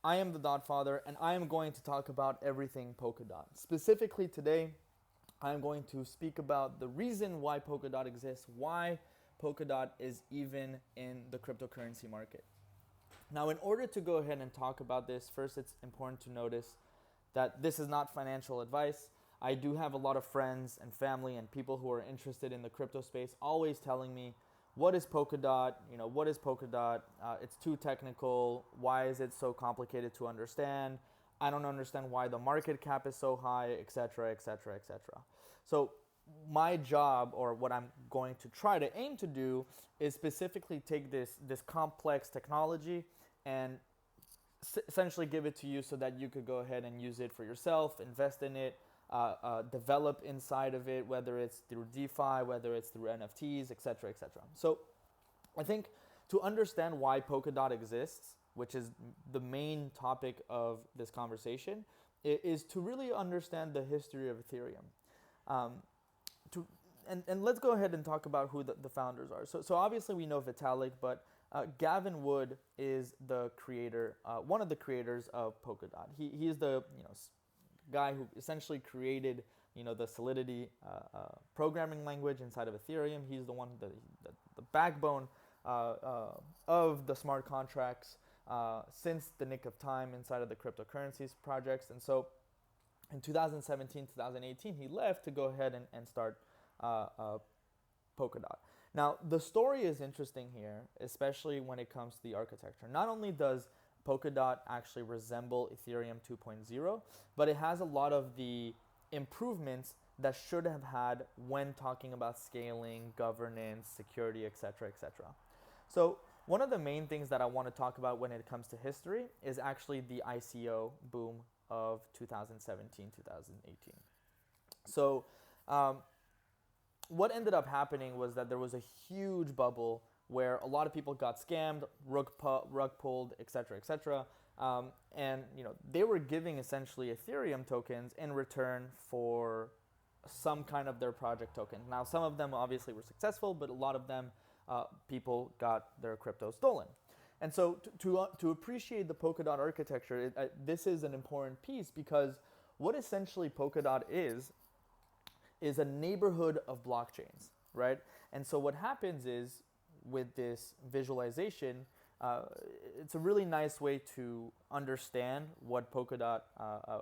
I am the Dot Father, and I am going to talk about everything Polkadot. Specifically today, I am going to speak about the reason why Polkadot exists, why Polkadot is even in the cryptocurrency market. Now, in order to go ahead and talk about this, first it's important to notice that this is not financial advice. I do have a lot of friends and family and people who are interested in the crypto space always telling me, what is Polkadot? What is Polkadot? It's too technical. Why is it so complicated to understand? I don't understand why the market cap is so high, etc., etc., etc. So my job, or what I'm going to try to aim to do, is specifically take this complex technology and essentially give it to you so that you could go ahead and use it for yourself, invest in it, develop inside of it, whether it's through DeFi, whether it's through NFTs, etc., etc. So I think to understand why Polkadot exists, which is the main topic of this conversation, is to really understand the history of Ethereum. Um, and let's go ahead and talk about who the founders are. So obviously we know Vitalik, but Gavin Wood is the creator, one of the creators of Polkadot. He is the guy who essentially created the Solidity programming language inside of Ethereum. He's the one, the backbone of the smart contracts since the nick of time inside of the cryptocurrencies projects. And so in 2017, 2018, he left to go ahead and start Polkadot. Now, the story is interesting here, especially when it comes to the architecture. Not only does Polkadot actually resemble Ethereum 2.0, but it has a lot of the improvements that should have had when talking about scaling, governance, security, etc., etc. So one of the main things that I want to talk about when it comes to history is actually the ICO boom of 2017, 2018. So what ended up happening was that there was a huge bubble where a lot of people got scammed, rug pulled, etc., etc. And they were giving essentially Ethereum tokens in return for some kind of their project token. Now, some of them obviously were successful, but a lot of them, people got their crypto stolen. And so to appreciate the Polkadot architecture, this is an important piece, because what essentially Polkadot is a neighborhood of blockchains, right? And so what happens is, with this visualization, it's a really nice way to understand what Polkadot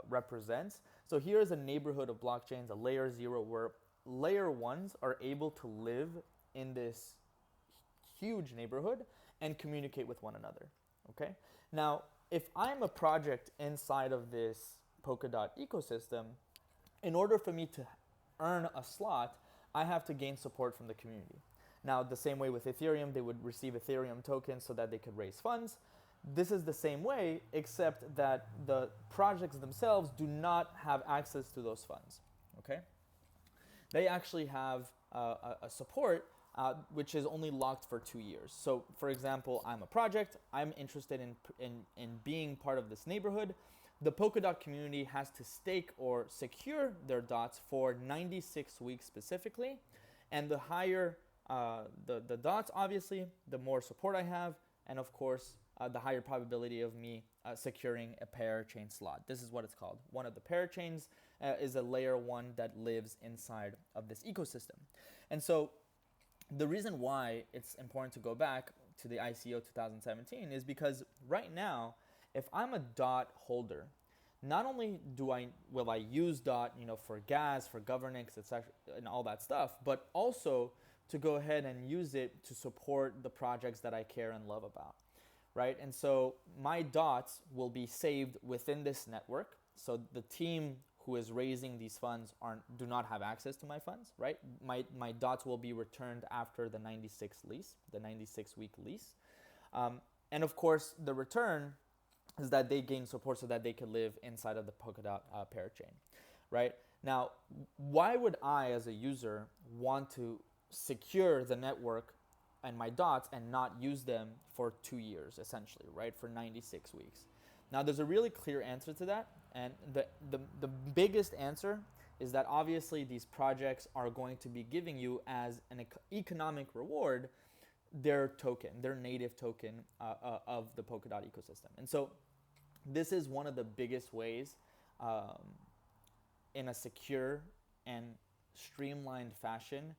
represents. So here is a neighborhood of blockchains, a layer 0, where layer 1s are able to live in this huge neighborhood and communicate with one another, okay? Now, if I'm a project inside of this Polkadot ecosystem, in order for me to earn a slot, I have to gain support from the community. Now, the same way with Ethereum, they would receive Ethereum tokens so that they could raise funds. This is the same way, except that the projects themselves do not have access to those funds, okay? They actually have a support which is only locked for 2 years. So, for example, I'm a project. I'm interested in being part of this neighborhood. The Polkadot community has to stake or secure their dots for 96 weeks specifically. And the higher the dots, obviously, the more support I have. And of course, the higher probability of me securing a parachain slot. This is what it's called. One of the parachains is a layer 1 that lives inside of this ecosystem. And so the reason why it's important to go back to the ICO 2017 is because right now, if I'm a DOT holder, not only will I use DOT, for gas, for governance, etc., and all that stuff, but also to go ahead and use it to support the projects that I care and love about, right? And so my dots will be saved within this network. So the team who is raising these funds do not have access to my funds, right? My dots will be returned after the 96-week lease. And of course, the return is that they gain support so that they can live inside of the Polkadot parachain, right? Now, why would I, as a user, want to secure the network and my dots and not use them for 2 years, essentially, right? For 96 weeks. Now, there's a really clear answer to that. And the biggest answer is that obviously these projects are going to be giving you as an economic reward their token, their native token of the Polkadot ecosystem. And so This is one of the biggest ways in a secure and streamlined fashion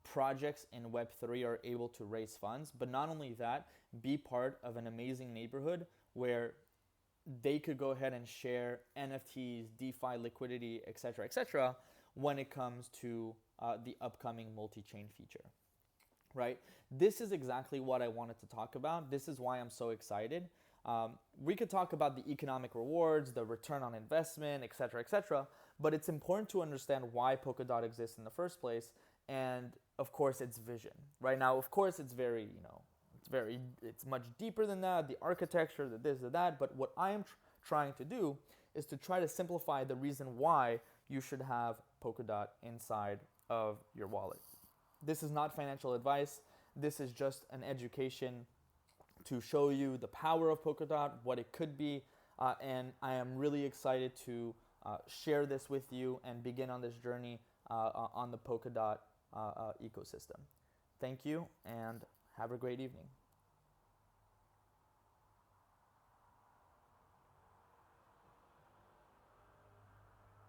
projects in Web3 are able to raise funds, but not only that, be part of an amazing neighborhood where they could go ahead and share NFTs, DeFi liquidity, etc., when it comes to the upcoming multi-chain feature, right? This is exactly what I wanted to talk about. This is why I'm so excited. We could talk about the economic rewards, the return on investment, etc., but it's important to understand why Polkadot exists in the first place, and of course its vision. Right now, of course, it's very, it's much deeper than that, the architecture, the this, the that, but what I am trying to do is to try to simplify the reason why you should have Polkadot inside of your wallet. This is not financial advice. This is just an education to show you the power of Polkadot, what it could be, and I am really excited to share this with you and begin on this journey on the Polkadot ecosystem. Thank you, and have a great evening.